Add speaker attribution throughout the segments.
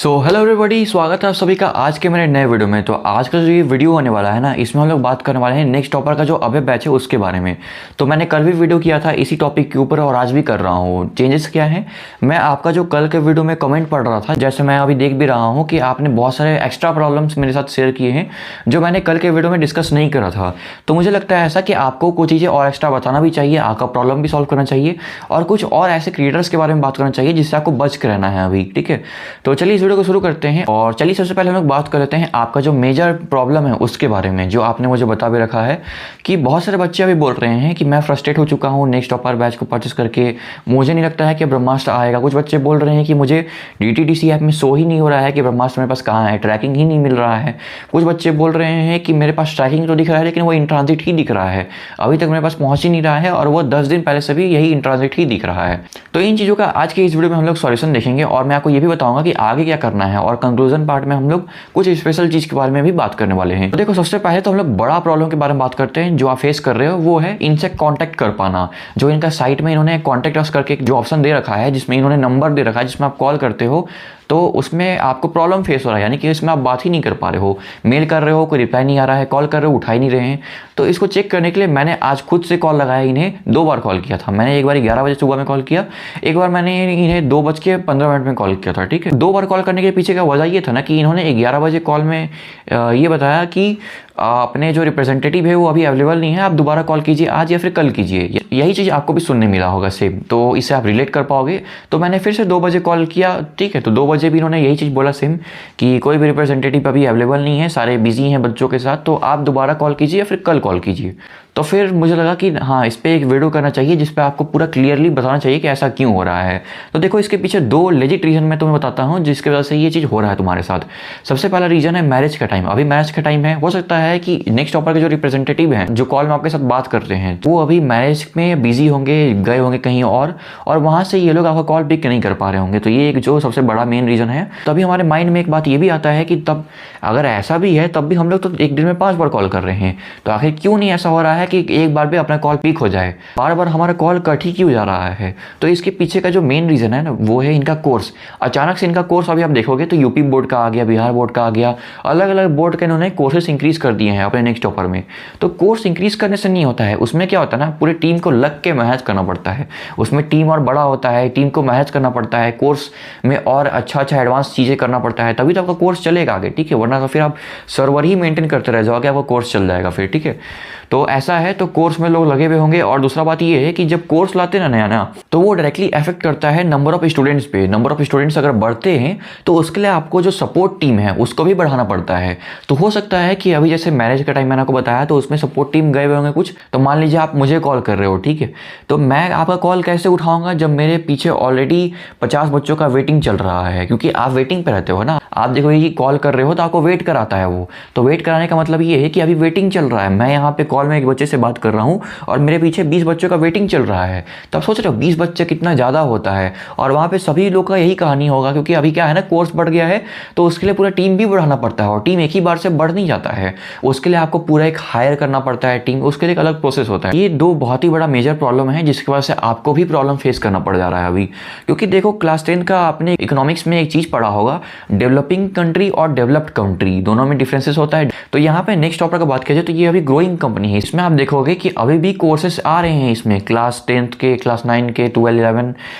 Speaker 1: Hello everybody, स्वागत है आप सभी का आज के मेरे नए वीडियो में। तो आज का जो ये वीडियो होने वाला है ना, इसमें हम लोग बात करने वाले हैं नेक्स्ट टॉपर का जो अबे बैच है उसके बारे में। तो मैंने कल भी वीडियो किया था इसी टॉपिक के ऊपर और आज भी कर रहा हूँ। चेंजेस क्या है, मैं आपका जो कल के वीडियो में कमेंट पढ़ रहा था, जैसे मैं अभी देख भी रहा हूँ कि आपने बहुत सारे एक्स्ट्रा प्रॉब्लम्स मेरे साथ शेयर किए हैं जो मैंने कल के वीडियो में डिस्कस नहीं करा था। तो मुझे लगता है ऐसा कि आपको कुछ चीज़ें और एक्स्ट्रा बताना भी चाहिए, आपका प्रॉब्लम भी सॉल्व करना चाहिए और कुछ और ऐसे क्रिएटर्स के बारे में बात करना चाहिए जिससे आपको बच के रहना है अभी। ठीक है, तो चलिए इस वीडियो को शुरू करते हैं। और चलिए सबसे पहले हम लोग बात कर लेते हैं आपका जो मेजर प्रॉब्लम है उसके बारे में, जो आपने मुझे बता भी रखा है कि बहुत सारे बच्चे अभी बोल रहे हैं कि मैं फ्रस्ट्रेट हो चुका हूँ नेक्स्ट टॉपर बैच को परचेस करके, मुझे नहीं लगता है कि ब्रह्मास्त्र आएगा। कुछ बच्चे बोल रहे हैं कि मुझे DTDC ऐप में शो ही नहीं हो रहा है कि ब्रह्मास्त्र मेरे पास कहाँ है, ट्रैकिंग ही नहीं मिल रहा है। कुछ बच्चे बोल रहे हैं कि मेरे पास ट्रैकिंग तो दिख रहा है लेकिन वो इन ट्रांजिट ही दिख रहा है, अभी तक मेरे पास पहुँच ही नहीं रहा है और वो 10 दिन पहले से भी यही इन ट्रांजिट ही दिख रहा है। तो इन चीज़ों का आज के इस वीडियो में हम लोग सॉल्यूशन देखेंगे और मैं आपको ये भी बताऊंगा कि आगे क्या करना है, और कंक्लूजन पार्ट में हम लोग कुछ स्पेशल चीज़ के बारे में भी बात करने वाले हैं। तो देखो, सबसे पहले तो हम लोग बड़ा प्रॉब्लम के बारे में बात करते हैं जो आप फेस कर रहे हो, वो है इनसे कांटेक्ट कर पाना। जो इनका साइट में इन्होंने कांटेक्ट अस करके जो ऑप्शन दे रखा है, जिसमें इन्होंने नंबर दे रखा है जिसमें आप कॉल करते हो, तो उसमें आपको प्रॉब्लम फेस हो रहा है, यानी कि इसमें आप बात ही नहीं कर पा रहे हो, मेल कर रहे हो कोई रिप्लाई नहीं आ रहा है, कॉल कर रहे हो उठा ही नहीं रहे हैं। तो इसको चेक करने के लिए मैंने आज खुद से कॉल लगाया, इन्हें 2 बार कॉल किया था। मैंने एक बार 11 बजे सुबह में कॉल किया, एक बार मैंने इन्हें 2:15 में कॉल किया था। ठीक है, 2 बार कॉल करने के पीछे का वजह ये था ना कि इन्होंने 11 बजे कॉल में ये बताया कि अपने जो रिप्रेजेंटेटिव है वो अभी अवेलेबल नहीं है, आप दोबारा कॉल कीजिए आज या फिर कल कीजिए। यही चीज़ आपको भी सुनने मिला होगा सेम, तो इससे आप रिलेट कर पाओगे। तो मैंने फिर से 2 बजे कॉल किया। ठीक है, तो 2 बजे भी इन्होंने यही चीज़ बोला सेम कि कोई भी रिप्रेजेंटेटिव अभी अवेलेबल नहीं है, सारे बिजी हैं बच्चों के साथ, तो आप दोबारा कॉल कीजिए या फिर कल कॉल कीजिए। तो फिर मुझे लगा कि हाँ, इस पर एक वीडियो करना चाहिए जिस पे आपको पूरा क्लियरली बताना चाहिए कि ऐसा क्यों हो रहा है। तो देखो, इसके पीछे 2 लेजिट रीज़न मैं तुम्हें बताता हूँ जिसकी वजह से ये चीज़ हो रहा है तुम्हारे साथ। सबसे पहला रीज़न है मैरिज का टाइम। अभी मैरिज का टाइम है, हो सकता है कि नेक्स्ट टॉपर के जो रिप्रेजेंटेटिव हैं जो कॉल में आपके साथ बात करते हैं वो अभी मैरिज में बिजी होंगे, गए होंगे कहीं और वहाँ से ये लोग आपका कॉल पिक नहीं कर पा रहे होंगे। तो ये एक जो सबसे बड़ा मेन रीज़न है। तभी हमारे माइंड में एक बात ये भी आता है कि तब अगर ऐसा भी है तब भी हम लोग तो एक दिन में 5 बार कॉल कर रहे हैं, तो आखिर क्यों नहीं ऐसा हो रहा है कि एक बार भी अपना कॉल पिक हो जाए, बार बार हमारा कॉल कट ही क्यों जा रहा है। तो इसके पीछे का जो मेन रीज़न है ना, वो है इनका कोर्स। अचानक से इनका कोर्स अभी आप देखोगे तो यूपी बोर्ड का आ गया, बिहार बोर्ड का आ गया, अलग अलग बोर्ड के इन्होंने कोर्सेस इंक्रीज कर दिए हैं अपने नेक्स्ट टॉपर में। तो कोर्स इंक्रीज करने से नहीं होता है, उसमें क्या होता है ना, पूरी टीम को लग के मैनेज करना पड़ता है। उसमें टीम और बड़ा होता है, टीम को मैनेज करना पड़ता है, कोर्स में और अच्छा एडवांस चीज़ें करना पड़ता है, तभी तो आपका कोर्स चलेगा आगे। ठीक है, वरना तो फिर आप सर्वर ही मेंटेन करते रह जाओगे, आपका कोर्स चल जाएगा फिर। ठीक है, तो ऐसा है, तो कोर्स में लोग लगे हुए होंगे। और दूसरा बात ये है कि जब कोर्स लाते हैं ना नया नया, तो वो डायरेक्टली अफेक्ट करता है नंबर ऑफ स्टूडेंट्स पे। नंबर ऑफ स्टूडेंट्स अगर बढ़ते हैं तो उसके लिए आपको जो सपोर्ट टीम है उसको भी बढ़ाना पड़ता है। तो हो सकता है कि अभी जैसे मैरिज का टाइम मैंने आपको बताया, तो उसमें सपोर्ट टीम गए हुए होंगे कुछ। तो मान लीजिए आप मुझे कॉल कर रहे हो, ठीक है, तो मैं आपका कॉल कैसे उठाऊंगा जब मेरे पीछे ऑलरेडी 50 बच्चों का वेटिंग चल रहा है, क्योंकि आप वेटिंग पे रहते हो ना। आप देखो ये कॉल कर रहे हो तो आपको वेट कराता है वो, तो वेट कराने का मतलब ये है कि अभी वेटिंग चल रहा है। मैं यहाँ पे कॉल में एक बच्चे से बात कर रहा हूँ और मेरे पीछे 20 बच्चों का वेटिंग चल रहा है। तो आप सोच रहे हो 20 बच्चे कितना ज़्यादा होता है, और वहाँ पे सभी लोग का यही कहानी होगा, क्योंकि अभी क्या है ना, कोर्स बढ़ गया है तो उसके लिए पूरा टीम भी बढ़ाना पड़ता है, और टीम एक ही बार से बढ़ नहीं जाता है, उसके लिए आपको पूरा एक हायर करना पड़ता है टीम, उसके लिए एक अलग प्रोसेस होता है। ये 2 बहुत ही बड़ा मेजर प्रॉब्लम है जिसकी वजह से आपको भी प्रॉब्लम फेस करना पड़ जा रहा है अभी। क्योंकि देखो, क्लास 10 का आपने इकोनॉमिक्स में एक चीज़ पढ़ा होगा, डेवलपिंग कंट्री और डेवलप्ड कंट्री दोनों में डिफरेंसेस होता है। तो यहाँ पे नेक्स्ट टॉपर का बात कीजिए तो ये अभी ग्रोइंग कंपनी है। इसमें आप देखोगे कि अभी भी कोर्सेस आ रहे हैं इसमें, क्लास 10 के, क्लास 9 के, 12, 11,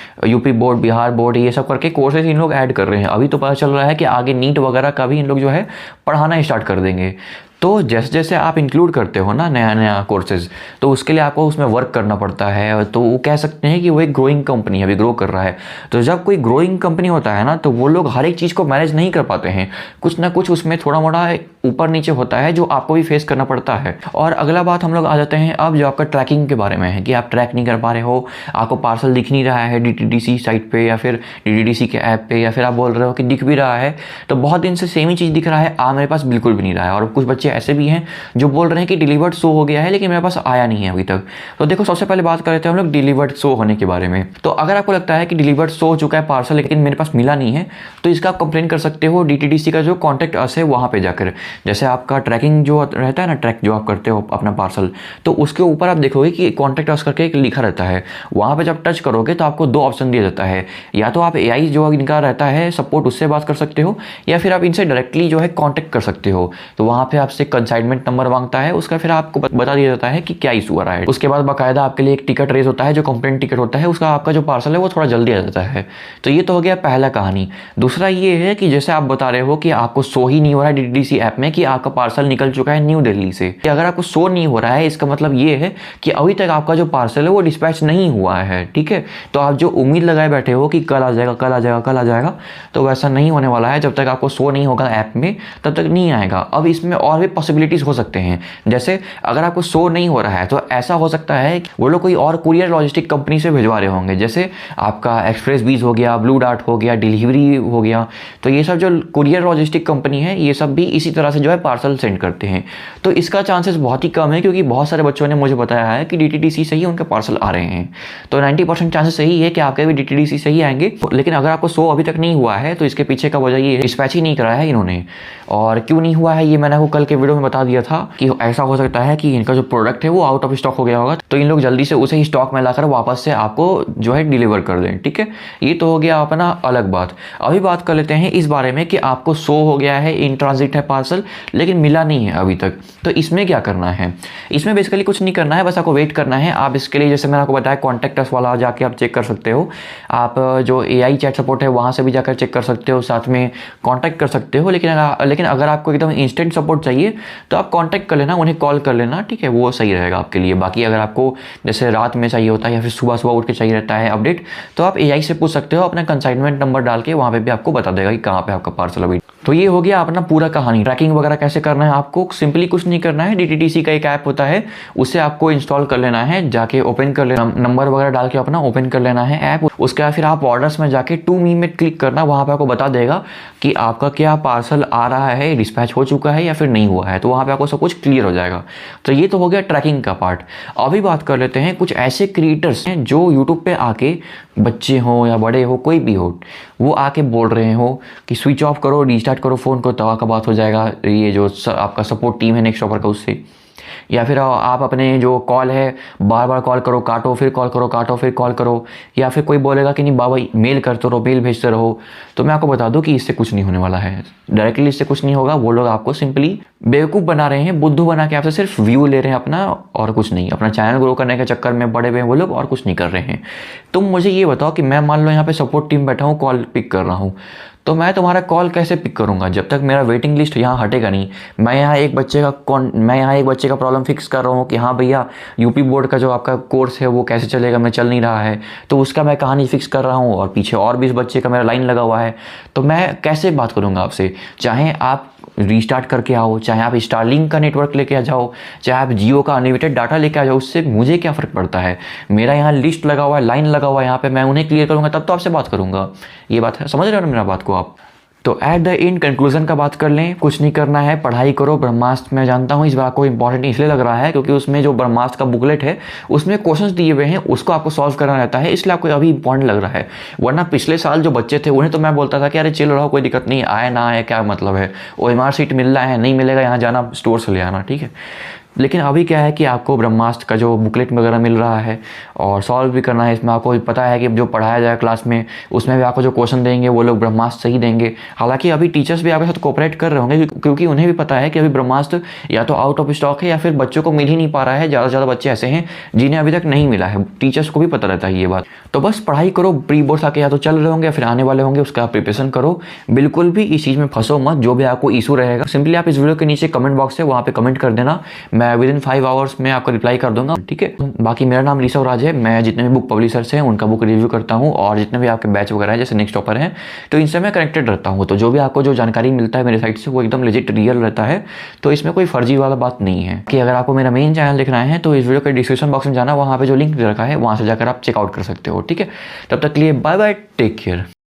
Speaker 1: यूपी बोर्ड, बिहार बोर्ड, ये सब करके कोर्सेज इन लोग ऐड कर रहे हैं। अभी तो पता चल रहा है कि आगे नीट वगैरह का भी इन लोग जो है पढ़ाना स्टार्ट कर देंगे। तो जैसे जैसे आप इंक्लूड करते हो ना नया नया कोर्सेज, तो उसके लिए आपको उसमें वर्क करना पड़ता है। तो वो कह सकते हैं कि वो एक ग्रोइंग कंपनी है, अभी ग्रो कर रहा है। तो जब कोई ग्रोइंग कंपनी होता है ना, तो वो लोग हर एक चीज़ को मैनेज नहीं कर पाते हैं, कुछ ना कुछ उसमें थोड़ा मोड़ा ऊपर नीचे होता है जो आपको भी फेस करना पड़ता है। और अगला बात हम लोग आ जाते हैं अब जो आपका ट्रैकिंग के बारे में है, कि आप ट्रैक नहीं कर पा रहे हो, आपको पार्सल दिख नहीं रहा है DTDC साइट पे या फिर DTDC के ऐप पे, या फिर आप बोल रहे हो कि दिख भी रहा है तो बहुत दिन से सेम ही चीज़ दिख रहा है, मेरे पास बिल्कुल भी नहीं रहा है। और कुछ बच्चे ऐसे भी हैं जो बोल रहे हैं कि डिलीवर्ड शो हो गया है लेकिन मेरे पास आया नहीं है अभी तक। तो देखो सबसे पहले बात कर लेते हैं हम लोग डिलीवर्ड शो होने के बारे में। तो अगर आपको लगता है कि डिलीवर्ड शो हो चुका है पार्सल लेकिन मेरे पास मिला नहीं है, तो इसका आप कंप्लेन कर सकते हो DTDC का जो कॉन्टैक्ट अस है वहाँ पे जाकर। जैसे आपका ट्रैकिंग जो रहता है ना, ट्रैक जो आप करते हो अपना पार्सल, तो उसके ऊपर आप देखोगे कि कॉन्टैक्ट अस करके एक लिखा रहता है। वहाँ पे जब टच करोगे तो आपको 2 ऑप्शन दिया जाता है, या तो आप AI जो इनका रहता है सपोर्ट उससे बात कर सकते हो, या फिर आप इनसे डायरेक्टली जो है कॉन्टैक्ट कर सकते हो। तो वहाँ पे आपसे कंसाइनमेंट नंबर मांगता है, उसका फिर आपको बता दिया जाता है कि क्या इशू आ रहा है। उसके बाद बाकायदा आपके लिए एक टिकट रेज होता है, जो कंप्लेंट टिकट होता है, उसका आपका जो पार्सल है वो थोड़ा जल्दी आ जाता है। तो ये तो हो गया पहला कहानी। दूसरा ये है कि जैसे आप बता रहे हो कि आपको शो ही नहीं हो रहा है DTDC ऐप में कि आपका पार्सल निकल चुका है न्यू दिल्ली से। अगर आपको शो नहीं हो रहा है, इसका मतलब ये है कि अभी तक आपका जो पार्सल है वो डिस्पैच नहीं हुआ है, ठीक है। तो आप जो उम्मीद लगाए बैठे हो कि कल आ जाएगा, कल आ जाएगा, कल आ जाएगा, तो वैसा नहीं होने वाला है। जब तक आपको शो नहीं होगा ऐप में तब तक नहीं आएगा। अब इसमें और भी पॉसिबिलिटीज़ हो सकते हैं। जैसे अगर आपको शो नहीं हो रहा है तो ऐसा हो सकता है कि वो लोग कोई और कुरियर लॉजिस्टिक कंपनी से भिजवा रहे होंगे। जैसे आपका एक्सप्रेस बीज हो गया, ब्लू डार्ट हो गया, डिलीवरी हो गया। तो ये सब जो कुरियर लॉजिस्टिक कंपनी है ये सब भी इसी तरह से जो है पार्सल सेंड करते हैं। तो इसका चांसेस बहुत ही कम है, क्योंकि बहुत सारे बच्चों ने मुझे बताया है कि DTDC से ही उनके पार्सल आ रहे हैं। तो 90% चांसेस सही है कि आपके भी DTDC से ही आएंगे। लेकिन अगर आपको शो अभी तक नहीं हुआ है तो इसके पीछे का वजह ये डिस्पैच ही नहीं करा है इन्होंने। और क्यों नहीं हुआ है ये मैंने आपको कल के वीडियो में बता दिया था कि ऐसा हो सकता है कि इनका जो प्रोडक्ट है वो आउट ऑफ स्टॉक हो गया होगा, तो इन लोग जल्दी से उसे ही स्टॉक में लाकर वापस से आपको जो है डिलीवर कर दें, ठीक है। ये तो हो गया अपना अलग बात। अभी बात कर लेते हैं इस बारे में कि आपको शो हो गया है, इन ट्रांजिट है पार्सल, लेकिन मिला नहीं है अभी तक। तो इसमें क्या करना है? इसमें बेसिकली कुछ नहीं करना है, बस आपको वेट करना है। आप इसके लिए जैसे मैंने आपको बताया कॉन्टैक्ट अस वाला जाके आप चेक कर सकते हो। आप जो AI चैट सपोर्ट है वहाँ से भी जाकर चेक कर सकते हो, साथ में कॉन्टैक्ट कर सकते हो। लेकिन अगर आपको एकदम इंस्टेंट सपोर्ट चाहिए तो आप कॉन्टैक्ट कर लेना, उन्हें कॉल कर लेना, ठीक है, वो सही रहेगा आपके लिए। बाकी अगर आपको जैसे रात में चाहिए होता है या फिर सुबह सुबह उठ के चाहिए रहता है अपडेट, तो आप AI से पूछ सकते हो, अपना कंसाइनमेंट नंबर डाल के वहाँ पे भी आपको बता देगा कि कहाँ पे आपका पार्सल अभी। तो ये हो गया अपना पूरा कहानी। ट्रैकिंग वगैरह कैसे करना है आपको सिंपली कुछ नहीं करना है। DTDC का एक ऐप होता है, उसे आपको इंस्टॉल कर लेना है, जाके ओपन कर लेना, नंबर वगैरह डाल के अपना ओपन कर लेना है ऐप। उसके बाद फिर आप ऑर्डर्स में जाके टू मी में क्लिक करना, वहाँ पे आपको बता देगा कि आपका क्या पार्सल आ रहा है, डिस्पैच हो चुका है या फिर नहीं हुआ है। तो वहाँ पे आपको सब कुछ क्लियर हो जाएगा। तो ये तो हो गया ट्रैकिंग का पार्ट। अभी बात कर लेते हैं कुछ ऐसे क्रिएटर्स हैं जो यूट्यूब पे आके, बच्चे हो या बड़े हो कोई भी हो, वो आके बोल रहे हो कि स्विच ऑफ करो, रीस्टार्ट करो फ़ोन को, तवा का बात हो जाएगा। ये जो आपका सपोर्ट टीम है नेक्स्ट ऑफर का उससे, या फिर आप अपने जो कॉल है बार बार कॉल करो काटो, फिर कॉल करो काटो, फिर कॉल करो। या फिर कोई बोलेगा कि नहीं बाबा मेल करते रहो, मेल भेजते रहो। तो मैं आपको बता दूं कि इससे कुछ नहीं होने वाला है, डायरेक्टली इससे कुछ नहीं होगा। वो लोग आपको सिंपली बेवकूफ़ बना रहे हैं, बुद्धू बना के आपसे सिर्फ व्यू ले रहे हैं अपना, और कुछ नहीं। अपना चैनल ग्रो करने के चक्कर में पड़े हुए हैं वो लोग, और कुछ नहीं कर रहे हैं। तुम मुझे ये बताओ कि मैं मान लो यहाँ पे सपोर्ट टीम बैठा हूँ, कॉल पिक कर रहा हूँ, तो मैं तुम्हारा कॉल कैसे पिक करूंगा जब तक मेरा वेटिंग लिस्ट यहाँ हटेगा नहीं। मैं यहाँ एक बच्चे का प्रॉब्लम फिक्स कर रहा हूँ कि हाँ भैया यूपी बोर्ड का जो आपका कोर्स है वो कैसे चलेगा, मैं चल नहीं रहा है, तो उसका मैं कहानी फिक्स कर रहा हूँ, और पीछे और भी इस बच्चे का मेरा लाइन लगा हुआ है। तो मैं कैसे बात करूँगा आपसे? चाहे आप रीस्टार्ट करके आओ, चाहे आप स्टारलिंक का नेटवर्क लेके आ जाओ, चाहे आप जियो का अनलिमिटेड डाटा लेके आ जाओ, उससे मुझे क्या फ़र्क पड़ता है? मेरा यहाँ लिस्ट लगा हुआ है, लाइन लगा हुआ है, यहाँ पे मैं उन्हें क्लियर करूँगा तब तो आपसे बात करूँगा। ये बात है, समझ रहे हो ना मेरा बात को आप? तो एट द एंड कंक्लूजन का बात कर लें, कुछ नहीं करना है, पढ़ाई करो। ब्रह्मास्त्र मैं जानता हूँ इस बात को इंपॉर्टेंट इसलिए लग रहा है क्योंकि उसमें जो ब्रह्मास्त्र का बुकलेट है उसमें क्वेश्चंस दिए हुए हैं, उसको आपको सॉल्व करना रहता है, इसलिए आपको अभी इंपॉर्टेंट लग रहा है। वरना पिछले साल जो बच्चे थे उन्हें तो मैं बोलता था कि अरे चिल रहो, कोई दिक्कत नहीं, आए ना आए क्या मतलब है, OMR सीट मिल रहा है, नहीं मिलेगा यहाँ जाना स्टोर से ले आना, ठीक है। लेकिन अभी क्या है कि आपको ब्रह्मास्त्र का जो बुकलेट वगैरह मिल रहा है और सॉल्व भी करना है। इसमें आपको पता है कि जो पढ़ाया जाए क्लास में उसमें भी आपको जो क्वेश्चन देंगे वो लोग ब्रह्मास्त्र सही देंगे। हालांकि अभी टीचर्स भी आपके साथ कोऑपरेट कर रहे होंगे क्योंकि उन्हें भी पता है कि अभी ब्रह्मास्त्र या तो आउट ऑफ स्टॉक है या फिर बच्चों को मिल ही नहीं पा रहा है। ज़्यादा से ज़्यादा बच्चे ऐसे हैं जिन्हें अभी तक नहीं मिला है, टीचर्स को भी पता रहता है ये बात। तो बस पढ़ाई करो, प्री बोर्ड्स आके या तो चल रहे होंगे या फिर आने वाले होंगे, उसका प्रिपरेशन करो। बिल्कुल भी इस चीज़ में फंसो मत, जो भी आपको इशू रहेगा सिंपली आप इस वीडियो के नीचे कमेंट बॉक्स है वहाँ पे कमेंट कर देना, मैं विद इन 5 आवर्स में आपको रिप्लाई कर दूंगा, ठीक है। बाकी मेरा नाम ऋषभ राज है, मैं जितने भी बुक पब्लिशर्स हैं उनका बुक रिव्यू करता हूँ, और जितने भी आपके बैच वगैरह है जैसे नेक्स्ट टॉपर हैं तो इनसे मैं कनेक्टेड रहता हूँ। तो जो भी आपको जो जानकारी मिलता है मेरे साइड से वो एकदम लेजिट रियल रहता है, तो इसमें कोई फर्जी वाला बात नहीं है। कि अगर आपको मेरा मेन चैनल देखना है तो इस वीडियो के डिस्क्रिप्शन बॉक्स में जाना, वहाँ पे जो लिंक दे रखा है वहाँ से जाकर आप चेकआउट कर सकते हो, ठीक है। तब तक के लिए बाय बाय, टेक केयर।